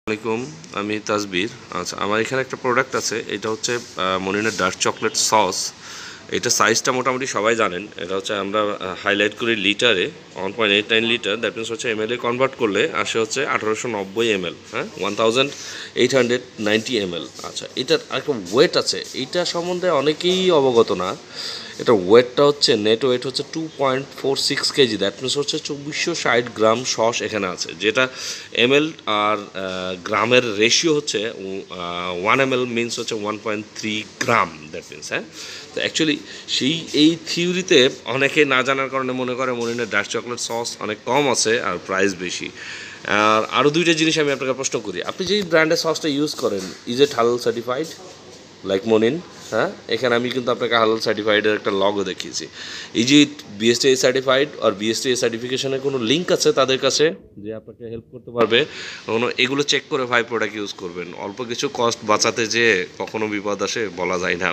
আসসালামাইকুম, আমি তাজবির। আচ্ছা, আমার এখানে একটা প্রোডাক্ট আছে। এটা হচ্ছে মনিনের ডার্ক চকলেট সস। এটা সাইজটা মোটামুটি সবাই জানেন। এটা হচ্ছে আমরা হাইলাইট করি লিটারে, 1.89 লিটার। দ্যাট মিনস হচ্ছে এমএল এ কনভার্ট করলে আসে হচ্ছে 1890 ml, হ্যাঁ, 1890 ml। আচ্ছা, এটার একটা ওয়েট আছে, এইটা সম্বন্ধে অনেকেই অবগত না। এটার ওয়েটটা হচ্ছে, নেট ওয়েট হচ্ছে 2.46 কেজি। দ্যাট মিনস হচ্ছে 2460 গ্রাম সস এখানে আছে, যেটা এমএল আর গ্রামের রেশিও হচ্ছে 1 ml মিনস হচ্ছে 1.3 গ্রাম। দ্যাট মিনস, হ্যাঁ। তো অ্যাকচুয়ালি এই থিওরিতে অনেকে না জানার কারণে মনে করে মরিনের ডার্ক চকলেট সস অনেক কম আছে আর প্রাইস বেশি। আর আরও দুইটা জিনিস আমি আপনাকে প্রশ্ন করি, আপনি যেই ব্র্যান্ডের সসটা ইউজ করেন, ইজ ইট হালাল সার্টিফাইড লাইক মনিন? হ্যাঁ, এখানে আমি কিন্তু আপনাকে হালাল সার্টিফাইডের একটা লগও দেখিয়েছি। এই যে বিএসটিআই সার্টিফাইড আর বিএসটিআই সার্টিফিকেশনের কোনো লিঙ্ক আছে তাদের কাছে, যে আপনাকে হেল্প করতে পারবে। কখনো এগুলো চেক করে ভাই প্রোডাক্ট ইউজ করবেন। অল্প কিছু কস্ট বাঁচাতে যেয়ে কখনো বিপদ আসে, বলা যায় না।